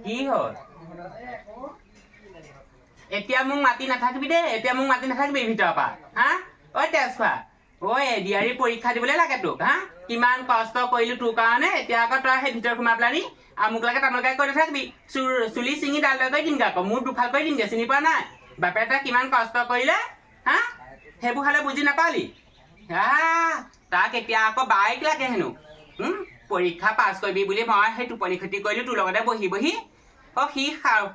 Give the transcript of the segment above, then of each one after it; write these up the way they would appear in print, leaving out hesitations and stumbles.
কি হ'ল এতিয়া মোক মাতি নাথাকিবি দে এতিয়া মোক মাতি নাথাকিবি ভিতৰৰ পৰা হা ঐ তেজখোৱা ঐ এডিআৰি পৰীক্ষা দিবলৈ লাগে তোক হা কিমান কষ্ট কৰিলো তোৰ কাৰণে এতিয়া আকৌ তই সেই ভিতৰত সোমাই পেলানি আমুক লাগে তামুক লাগে কৈ নাথাকিবি চুলি চিঙি ডাল লৈ কৈ দিমগে আকৌ মোৰ দুফাল কৰি দিমগে চিনি পোৱা নাই বাপে তই কিমান কষ্ট কৰিলে হা সেইবোৰ খালে বুজি নাপালি তাক এতিয়া আকৌ বাইক লাগে হেনো পৰীক্ষা পাছ কৰিবি বুলি মই সেই টোপনি ক্ষতি কৰিলো তোৰ লগতে বহি বহি সি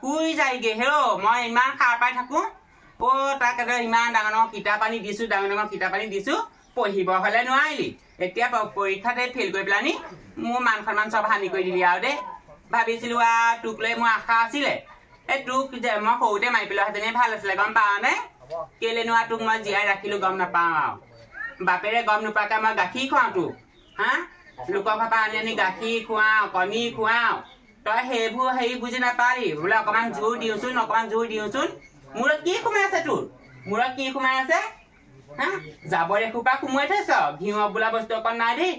শুই যায়গে হেৰ মই ইমান সাৰ পাই থাকো তাক ইমান ডাঙৰ ডাঙৰ কিতাপ আনি দিছো ডাঙৰ ডাঙৰ কিতাপ আনি দিছো পঢ়িব হলে নোৱাৰিলি এতিয়া পৰীক্ষাতে ফেইল কৰি পেলানি মোৰ মান সন্মান চব হানি কৰি দিলি আৰু দেই ভাবিছিলো তোক লৈ মোৰ আশা আছিলে তোক যে মই সৰুতে মাৰি পেলোৱাহেঁতেনে ভাল আছিলে গম পাৱনে কেলেনো তোক মই জীয়াই ৰাখিলো গম নাপাওঁ আৰু বাপেৰে গম নোপোৱাকে মই গাখীৰ খুৱাওঁ তোক হা লোকৰ ঘৰপৰা আনি আনি গাখীৰ খুৱাওঁ কণী খুৱাওঁ তই সেইবোৰ হেৰি বুজি নাপালি বোলে অকমান জোৰ দিওঁচোন মূৰত কি সোমাই আছে তোৰ মূৰত কি সোমাই আছে হা জাবৰ এসোপা সোমোৱাই থৈছ ঘিউ বোলা বস্তু অকণ নাই দেই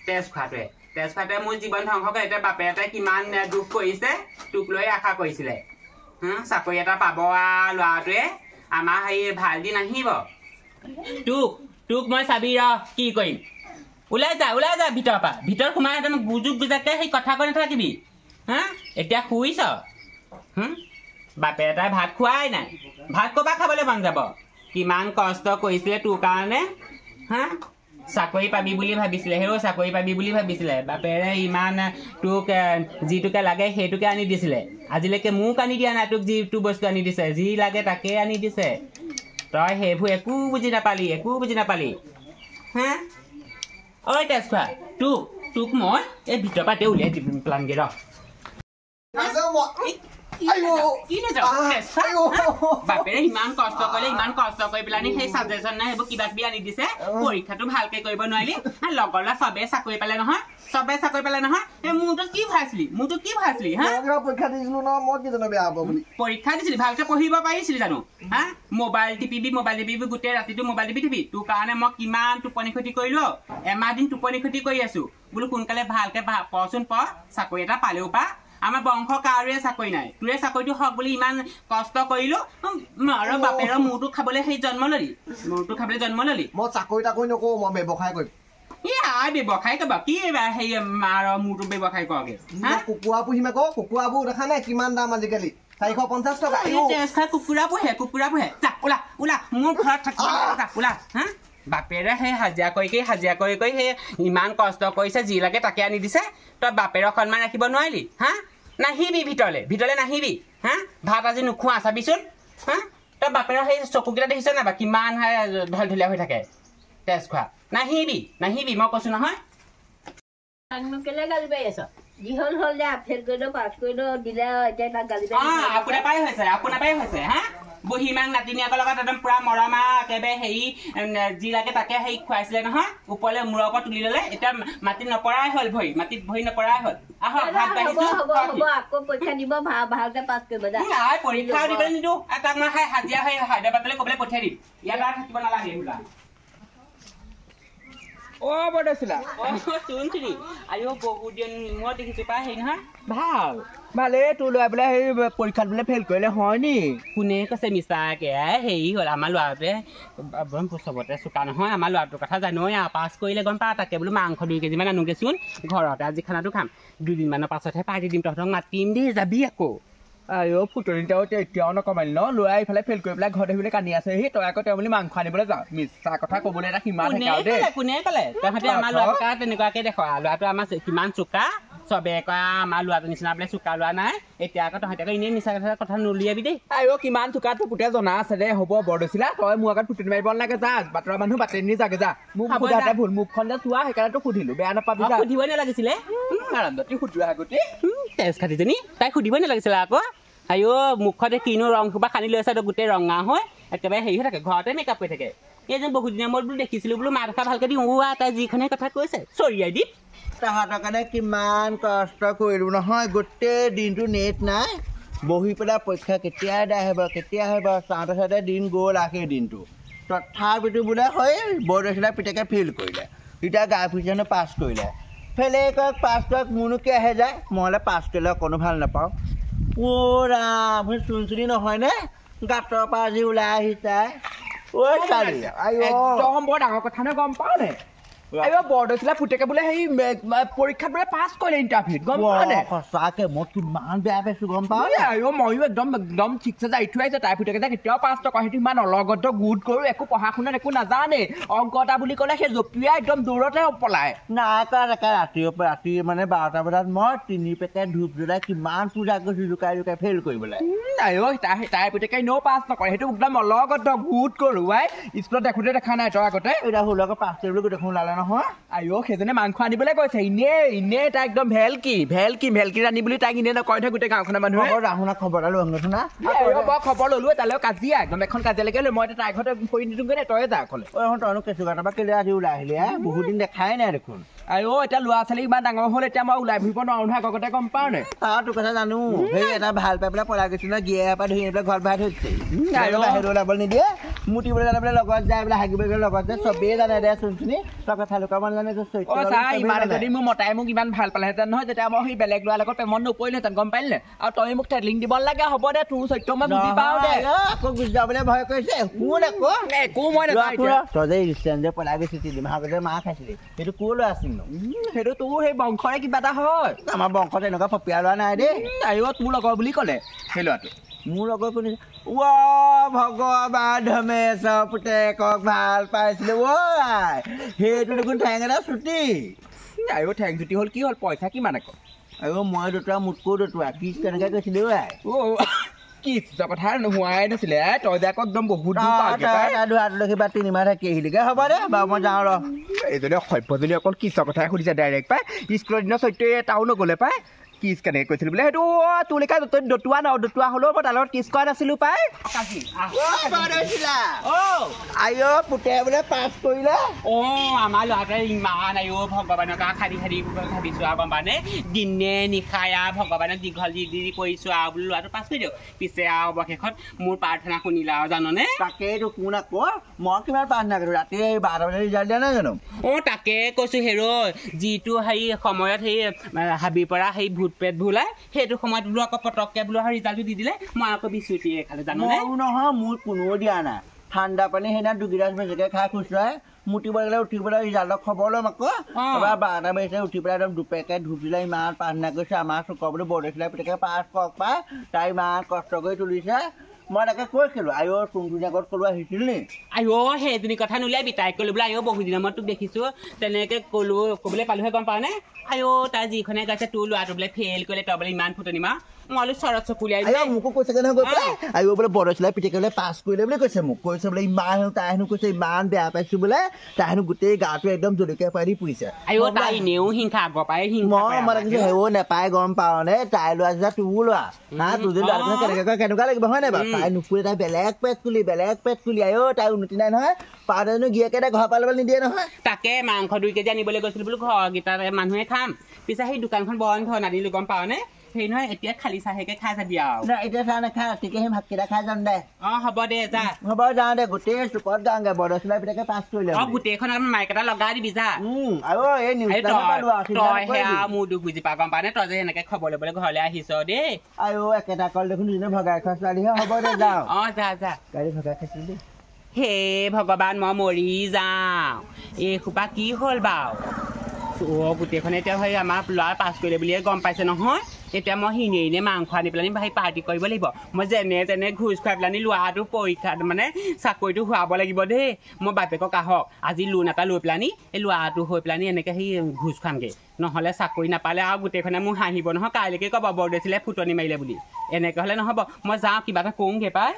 তেজখোৱাটোৱে মোৰ জীৱন ধ্বংস কৰে এতিয়া বাপে এটাই কিমান দুখ কৰিছে তোক লৈ আশা কৰিছিলে চাকৰি এটা পাব ল'ৰাটোৱে আমাৰ হেৰি ভাল দিন আহিব তোক মই চাবি ৰ কি কৰিম ওলাই যা ভিতৰৰ পৰা ভিতৰত সোমাই একদম গুজুক গুজাকে সেই কথা কৈ নাথাকিবি হা এতিয়া শুইছ বাপে এটাই ভাত খোৱাই নাই ভাত ক'ৰপৰা খাবলৈ মন যাব কিমান কষ্ট কৰিছিলে তোৰ কাৰণে হা চাকৰি পাবি বুলি ভাবিছিলে চাকৰি পাবি বুলি ভাবিছিলে বাপেৰে ইমান তোক যিটোকে লাগে সেইটোকে আনি দিছিলে আজিলৈকে মোক আনি দিয়া নাই তোক যিটো বস্তু আনি দিছে যি লাগে তাকে আনি দিছে তই সেইবোৰ একো বুজি নাপালি হা ঐ তেজখোৱা তোক মই এই ভিতৰৰ পৰা উলিয়াই দিম পেলামগে ৰ বাপেৰে ইমান কষ্ট কৰি পেলানি সেই চাজেচন নাই সেইবোৰ কিবা কিবি আনি দিছে পৰীক্ষাটো ভালকে কৰিব নোৱাৰিলি লগৰ ল'ৰা চবে চাকৰি পালে নহয় মোৰতো কি ভৰাইছিলি পৰীক্ষা দিছিলি ভালকে পঢ়িব পাৰিছিলি জানো হা মোবাইল টিপিবি গোটেই ৰাতিটো মোবাইল টিপি তোৰ কাৰণে মই কিমান টোপনি ক্ষতি কৰিলো এমাহ দিন টোপনি ক্ষতি কৰি আছো বোলো সোনকালে ভালকে পঢ়চোন চাকৰি এটা পালেও পা আমাৰ বংশ কাৰোৱে চাকৰি নাই তোৰে চাকৰিটো হওক বুলি ইমান কষ্ট কৰিলো আৰু বাপেৰৰ মূৰটো খাবলৈ সেই জন্ম ললি মই চাকৰি তাকৰি নকৰো মই ব্যৱসায় কৰিম ব্যৱসায় কৰিবা কি সেই মাৰ মূৰটো ব্যৱসায় কৰগে কুকুৰা পুহিম আকৌ কুকুৰাবোৰ দেখা নাই কিমান দাম আজিকালি 450 টকা কুকুৰা পোহে ওলা মোৰ ঘৰত থাকিব ওলা হা বাপেৰে সেই হাজিৰা কৰি সেই ইমান কষ্ট কৰিছে যি লাগে তাকে আনি দিছে তই বাপেৰৰ সন্মান ৰাখিব নোৱাৰিলি হা নাহিবি ভিতৰলে নাহিবি হা ভাত আজি নোখোৱা চাবিচোন হা তই বাপেৰৰ সেই চকুকেইটা দেখিছ নাই বা কিমান ঢলঢলীয়া হৈ থাকে তেজখোৱা নাহিবি মই কৈছো নহয় আপোনাৰ পাই হৈছে হা বহি ইমান নাতিনীয়েকৰ লগত একদম পুৰা মৰমা একেবাৰে হেৰি যি লাগে তাকে হেৰি খুৱাইছিলে নহয় ওপৰলৈ মূৰৰ ওপৰত তুলি ললে এতিয়া মাটিত নপৰাই হ'ল মাটিত ভৰি নপৰাই হ'ল পৰীক্ষা দিবলৈ নিদিওঁ তাক মই হাজিৰা হায়দৰাবাদলৈ কবলৈ পঠিয়াই দিম ইয়াত আৰু থাকিব নালাগে বহুত দিন মই দেখিছো পাই হেৰি নহয় ভালে তোৰ ল'ৰাই বোলে সেই পৰীক্ষাত বোলে ফেইল কৰিলে হয় নি কোনে কৈছে মিছাকে হেৰি হ'ল আমাৰ ল'ৰাটোৱে চবতে চোকা নহয় আমাৰ ল'ৰাটোৰ কথা জানোৱেই পাছ কৰিলে গম পা তাকে বোলো মাংস 2 কেজিমান আনোগেচোন ঘৰতে আজি খানাটো খাম 2 দিনমানৰ পাছতহে পাৰ্টি দিম তহঁতক মাতিম দেই যাবি আকৌ ফুটনিটাও এতিয়াও নকমালি ন ল'ৰাই ইফালে ফেইল কৰি পেলাই ঘৰত আহিবলৈ কান্দি আছে তই আকৌ তেওঁ বুলি মাংস আনিবলৈ যাওঁ মিছা কথা ক'বলৈ এটা সীমা কোনে ক'লে তহঁতে আমাৰ ল'ৰা তেনেকুৱাকে দেখ ল'ৰাটো আমাৰ কিমান চোকা চবে কয় আমাৰ ল'ৰাটোৰ নিচিনা বোলে চোকা ল'ৰা নাই এতিয়া আকৌ তহঁতে আকৌ এনেই মিছা কথা নুলিয়াবি দেই কিমান চোকা তোৰ পুতে জনা আছে দে হ'ব বৰদৈচিলা তই মোৰ আগত ফুটনি মাৰিব নালাগে যা বাটৰা মানুহ বাটে নি যাগে যা মোক সোধাতে ভুল মুখখন যে চোৱা সেইকাৰণে সুধিলো বেয়া নাপাবি সুধিব নালাগিছিলে তেজ খাটিজনী তাইক সুধিব নালাগিছিলে আকৌ মুখতে কিনো ৰং সোপা সানি লৈ আছে গোটেই ৰঙা হৈ একেবাৰে হেৰি হৈ থাকে ঘৰতে মেকআপ কৰি থাকে এইজন বহুত দিনৰ মূৰত বোলো দেখিছিলো বোলো মাত এষাৰ ভালকে দিওঁ তাই যিখনে কথা কৈছে চৰিয়াই দি তাহাঁতৰ কাৰণে কিমান কষ্ট কৰিলো নহয় গোটেই দিনটো নেট নাই বহি পেলাই পৰীক্ষা কেতিয়া আহিব চাওঁতে দিন গ'ল সেই দিনটো তথাপিতো বোলে হয় বৰদৈচিলা পিতেকে ফেইল কৰিলে এতিয়া গাৰ্লফ্ৰেণ্ডে পাছ কৰিলে ফেলে কওক পাছ কৰক মোৰনো কি আহে যায় মইলে পাছ কৰিলে অকণো ভাল নাপাওঁ অ' ৰাম চুনচুনি নহয়নে গাঁতৰ পৰা আজি ওলাই আহিছা ঐ কালি একদম বৰ ডাঙৰ কথা নহয় গম পাওঁ নে বৰদৈচিলা পুতেকে বোলে সেই পৰীক্ষাত বোলে পাছ কৰিলে ইণ্টাৰভিউত গম পাওঁ নে সঁচাকে মই কিমান বেয়া পাইছো গম পাওঁ ময়ো একদম ঠিকছে যাই থৈ আহিছে তাই পুতেকে যে কেতিয়াও পাছ নকৰে সেইটো ইমান অলগত গোট কৰো একো পঢ়া শুনাত একো নাজানে অংক এটা বুলি ক'লে সেই জঁপিয়াই একদম দূৰতে পলায় নাই কৰা ৰাতি মানে 12টা বজাত মই 3 পেকেট ধূপ জ্বলাই কিমান পূজা কৰিছো জোকাই ফেইল কৰিবলৈ তাই পুতেকে এনেও পাছ নকৰে সেইটো একদম অলগত গোট কৰো স্কুলত দেখোঁতে দেখা নাই তই আগতে এতিয়া হুলকে পাছ কৰিবলৈ দেখোন ওলালে নহয় সেইজনে মাংস আনিবলৈ কৈছে এনেই তাই একদম ভেলকি ৰান্ধি বুলি তাইক এনেই নকয় নহয় গোটেই গাঁওখনৰ মানুহে ৰাহুনা খবৰ এটা লৈ শুনা খবৰ ললো তালৈ কাজিয়া একদম এখন কাজিয়ালৈকে লৈ মই তাই ঘৰতে কৰি নিদিওঁগে তই যা ক'লে তইনো কেঁচুগাঁৱৰ পৰা কেলে আজি ওলাই আহিলি বহুত দিন দেখাই নাই দেখোন এতিয়া ল'ৰা ছোৱালী ইমান ডাঙৰ হ'ল এতিয়া মই ওলাই ফুৰিব নোৱাৰো নহয় আগতে গম পাওঁ নে তোৰ কথা জানো সেই এটা ভাল পাই পেলাই পলাই গৈছো নহয় গিয়ে পৰা ধৰি পেলাই ঘৰত ভৰাই থৈছে বাহিৰ ওলাবলৈ নিদিয়ে মুতিবলৈ জানে বোলে লগত যায় বোলে হাগিবলৈ লগত যায় চবেই জানে দে চোনচোনি তই কথা লুকাব নাজানে যদি মোৰ মতাই মোক ইমান ভাল পালেহেঁতেন নহয় তেতিয়া মই সেই বেলেগ ল'ৰাৰ লগত প্ৰেমত নপৰিলেহেঁতেন গম পালি নে আৰু তই মোক টেডলিং দিব নালাগে হ'ব দে তোৰ চৰিত্ৰ মই বুজি পাওঁ দে আকৌ গুচি যাবলৈ ভয় কৰিছে শুন আকৌ একো মই নাজানো তই যে ৰিচেণ্ট যে পলাই গৈছিলি 3 মাহৰ আগতে মাহ খাইছিলি সেইটো ক'ৰ ল'ৰা আছিল সেইটো তোৰ সেই বংশৰে কিবা এটা হয় আমাৰ বংশত এনেকুৱা পপিয়া ল'ৰা নাই দেই তোৰ লগৰ বুলি ক'লে সেই ল'ৰাটো মোৰ লগৰ কোন ভগৱান ধমেশ্বৰ পুতেকক ভাল পাইছিলো সেইটো দেখোন ঠেং এটা ছুটি ঠেং ছুটি হ'ল কি হ'ল পইচা কিমান আকৌ মই দুটা মোতকো দুটা কি কেনেকৈ কৈছিলো কি কথা নোহোৱাই নাছিলে তই যে আকৌ একদম বহুত কিবা 3 মাহ থাকি আহিলিগে হ'ব দে বাৰু মই যাওঁ ৰ এইজনী সভ্যজনী অকল কিছ কথাই সুধিছে ডাইৰেক্ট পাই স্কুলৰ দিনৰ চৰিত্ৰ এটাও নগ'লে পাই কিছ কেনেকৈ কৈছিলো বোলে সেইটো তোৰ লেখা দতুৱা হ'লেও মই তাৰ লগত কিছ কৰা নাছিলোঁ পাই পুতে বোলে পাছ কৰিলে আমাৰ ল'ৰাটোৱে ইমান ভগৱানক খাদি ভাবিছো আৰু গম পানে দিনে নিশাই ভগৱানক দীঘল দি কৰিছো আৰু বোলো ল'ৰাটো পাছ কৰি দিয়ক পিছে আৰু অৱশেষত মোৰ প্ৰাৰ্থনা শুনিলা আৰু জাননে তাকেইতো কোন আকৌ মই কিমান প্ৰাৰ্থনা কৰোঁ ৰাতি 12 বজাত ৰিজাল্ট দিয়া নাই জানো তাকে কৈছো হেৰৌ যিটো হেৰি সময়ত সেই হাবিৰ পৰা সেই ভূত পেট ভুলাই সেইটো সময়ত বোলো আকৌ পটককে বোলো ৰিজাল্টটো দি দিলে মই আকৌ বিচুটিয়ে খালে জাননে নহয় মোৰ কোনো দিয়া নাই ঠাণ্ডা পানী সেইদিনা 2 গিলাচ বেছিকৈ খাই খুচুৰাই মুতিব গ'লে উঠি পেলাই ৰিজাল্টৰ খবৰ ল'ম আকৌ এবাৰ 12টা বাজিছে উঠি পেলাই একদম 2 পেকেট ধূপ দিলে ইমান প্ৰাৰ্থনা কৰিছে আমাৰ চুকৰ বোলো বৰদৈচিলা পুতেকে পাছ কৰক পাই তাই ইমান কষ্ট কৰি তুলিছে মই তাকে কৈছিলো কোনজনী আগত ক'লো আহিছিল নি সেইজনী কথা নোলিয়াবি তাইক ক'লো বোলে বহু দিনৰ মই তোক দেখিছো তেনেকে ক'বলৈ পালোহে গম পাওঁ নে তাই যিখনে গাইছে তোৰ ল'ৰাটো বোলে ফেইল কৰিলে তই বোলে ইমান ফুটনি মাৰ মই বোলো চৰত চকুলিয়াই মোকো কৈছে নহয় বোলে বৰদৈচিলা পিতেকে বোলে পাছ কৰিলে বুলি কৈছে মোক কৈছে বোলে ইমান তাই হেনো কৈছে ইমান বেয়া পাইছো বোলে তাই হেনো গোটেই গাটো একদম জলকীয়া পাৰি পৰিছে তাই এনেও হিংসা আগৰ পৰাই নেপাই গম পাওঁ নে তাই লোৱা যা তোৰ লোৱা তোৰ যদি কেনেকুৱা লাগিব হয় নাই বাৰু তাই নুফুৰে তাই বেলেগ পেট খুলি তাই উন্নতি নাই নহয় পাউদাৰনো গিয়েকে তাই ঘৰ পৰা ল'বলৈ নিদিয়ে নহয় তাকে মাংস 2 কেজি আনিবলৈ গৈছিলো বোলো ঘৰকেইটাত মানুহে খাম পিছে সেই দোকানখন বন্ধ নানিলো গম পাওঁ নে সেই নহয় এতিয়া খালি চাহেকে খাই যাবি আৰু এতিয়া চাহ নাখায় ৰাতিকে সেই ভাতকেইটা খাই যাম দে হ'ব দে যা হ'ব যাওঁ দে গোটেই চুকত যাওঁগে বৰদৈচিলা পিতেকে পাছ কৰিলে গোটেইখন মাইক এটা লগাই দিবি যা তই মোৰ দুখ বুজি পা গম পা নে তই যে সেনেকে খবৰ ল'বলৈ ঘৰলৈ আহিছ দেই একেটা কল দেখোন ভগাই খোৱা ছোৱালীহে হ'ব দে যাওঁ যা গাড়ী ভগাই খাইছিলো দেই হে ভগৱান মই মৰি যাওঁ এইসোপা কি হ'ল বাৰু গোটেইখনে এতিয়া সেই আমাৰ ল'ৰা পাছ কৰিলে বুলিয়ে গম পাইছে নহয় এতিয়া মই এনে মাংস আনি পেলাই ভাই পাৰ্টি কৰিব লাগিব মই যেনে তেনে ঘোচ খুৱাই পেলাই ল'ৰাটো পৰীক্ষাত মানে চাকৰিটো হোৱাব লাগিব দেই মই বাপেকক আহক আজি লোন এটা লৈ পেলানি এই ল'ৰাটো হৈ পেলানি এনেকৈ সেই ঘোচ খুৱামগৈ নহ'লে চাকৰি নাপালে আৰু গোটেইখনে মোক হাঁহিব নহয় কাইলৈকে ক'ব বৰদৈচিলাই ফুটনি মাৰিলে বুলি এনেকৈ হ'লে নহ'ব মই যাওঁ কিবা এটা কৰোঁগৈ পাই